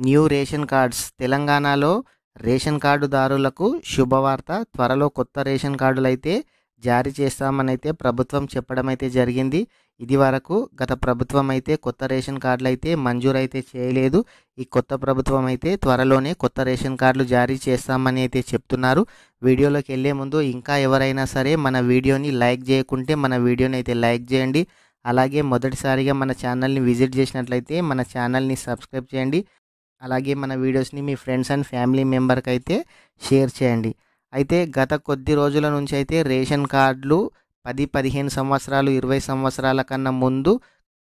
New ration cards తెలంగాణలో ration కార్డుదారులకు శుభవార్త. త్వరలో కొత్త రేషన్ కార్డులైతే జారీ చేస్తామనైతే ప్రభుత్వం చెప్పడం అయితే జరిగింది. ఇది వరకు గత ప్రభుత్వం అయితే కొత్త రేషన్ కార్డులు అయితే మంజూరైతే చేయలేదు. ఈ కొత్త ప్రభుత్వం అయితే త్వరలోనే కొత్త రేషన్ కార్డులు జారీ చేస్తామని అయితే చెప్తున్నారు. వీడియోలోకి వెళ్ళే ముందు ఇంకా ఎవరైనా సరే మన వీడియోని లైక్ చేయకుంటే మన వీడియోని అయితే లైక్ చేయండి. అలాగే మొదటిసారిగా మన ఛానల్ని విజిట్ చేసినట్లయితే మన ఛానల్ని సబ్స్క్రైబ్ చేయండి. అలాగే మన వీడియోస్ని మీ ఫ్రెండ్స్ అండ్ ఫ్యామిలీ మెంబర్కి అయితే షేర్ చేయండి. అయితే గత కొద్ది రోజుల నుంచి అయితే రేషన్ కార్డులు 10-15 సంవత్సరాలు 20 సంవత్సరాల కన్నా ముందు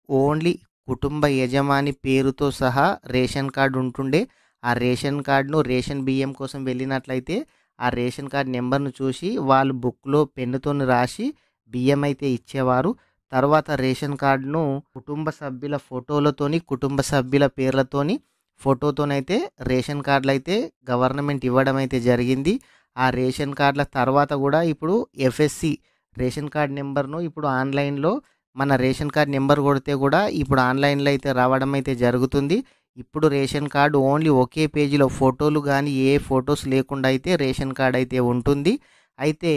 ఓన్లీ కుటుంబ యజమాని పేరుతో సహా రేషన్ కార్డు ఉంటుండే. ఆ రేషన్ కార్డును రేషన్ బియ్యం కోసం వెళ్ళినట్లయితే ఆ రేషన్ కార్డు నెంబర్ను చూసి వాళ్ళు బుక్లో పెన్నుతో రాసి బియ్యం అయితే ఇచ్చేవారు. తర్వాత రేషన్ కార్డును కుటుంబ సభ్యుల ఫోటోలతోని కుటుంబ సభ్యుల పేర్లతోని ఫోటోతోనైతే రేషన్ కార్డులు అయితే గవర్నమెంట్ ఇవ్వడం అయితే జరిగింది. ఆ రేషన్ కార్డుల తర్వాత కూడా ఇప్పుడు ఎఫ్ఎస్సి రేషన్ కార్డ్ నెంబర్ను ఇప్పుడు ఆన్లైన్లో మన రేషన్ కార్డ్ నెంబర్ కొడితే కూడా ఇప్పుడు ఆన్లైన్లో అయితే రావడం అయితే జరుగుతుంది. ఇప్పుడు రేషన్ కార్డు ఓన్లీ ఒకే పేజీలో ఫోటోలు కానీ ఏ ఫొటోస్ లేకుండా అయితే రేషన్ కార్డ్ అయితే ఉంటుంది. అయితే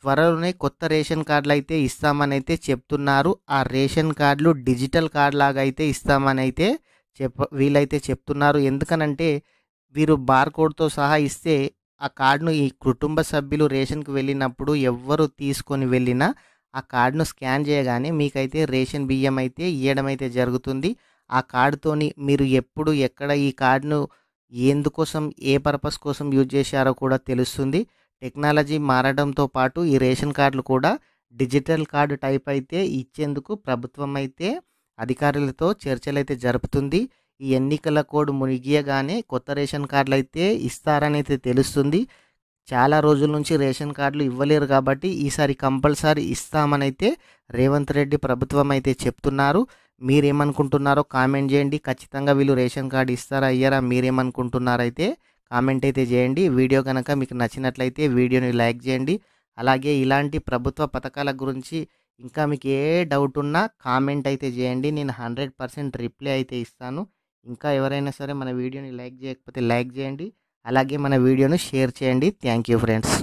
త్వరలోనే కొత్త రేషన్ కార్డులు అయితే ఇస్తామని అయితే చెప్తున్నారు. ఆ రేషన్ కార్డులు డిజిటల్ కార్డ్ లాగా అయితే ఇస్తామని అయితే వీళ్ళైతే చెప్తున్నారు. ఎందుకనంటే వీరు బార్కోడ్తో సహా ఇస్తే ఆ కార్డును ఈ కుటుంబ సభ్యులు రేషన్కి వెళ్ళినప్పుడు ఎవ్వరు తీసుకొని వెళ్ళినా ఆ కార్డును స్కాన్ చేయగానే మీకైతే రేషన్ బియ్యం అయితే ఇవ్వడం అయితే జరుగుతుంది. ఆ కార్డుతోని మీరు ఎప్పుడు ఎక్కడ ఈ కార్డును ఎందుకోసం ఏ పర్పస్ కోసం యూజ్ చేశారో కూడా తెలుస్తుంది. టెక్నాలజీ మారడంతో పాటు ఈ రేషన్ కార్డులు కూడా డిజిటల్ కార్డు టైప్ అయితే ఇచ్చేందుకు ప్రభుత్వం అయితే అధికారులతో చర్చలైతే జరుపుతుంది. ఈ ఎన్నికల కోడ్ ముగియగానే కొత్త రేషన్ కార్డులు అయితే ఇస్తారని అయితే తెలుస్తుంది. చాలా రోజుల నుంచి రేషన్ కార్డులు ఇవ్వలేరు కాబట్టి ఈసారి కంపల్సరీ ఇస్తామనైతే రేవంత్ రెడ్డి ప్రభుత్వం అయితే చెప్తున్నారు. మీరేమనుకుంటున్నారో కామెంట్ చేయండి. ఖచ్చితంగా వీళ్ళు రేషన్ కార్డు ఇస్తారా అయ్యారా మీరేమనుకుంటున్నారైతే కామెంట్ అయితే చేయండి. వీడియో కనుక మీకు నచ్చినట్లయితే వీడియోని లైక్ చేయండి. అలాగే ఇలాంటి ప్రభుత్వ పథకాల గురించి ఇంకా మీకు ఏ డౌట్ ఉన్నా కామెంట్ అయితే చేయండి. నేను 100% రిప్లై అయితే ఇస్తాను. ఇంకా ఎవరైనా సరే మన వీడియోని లైక్ చేయకపోతే లైక్ చేయండి. అలాగే మన వీడియోను షేర్ చేయండి. Thank you friends.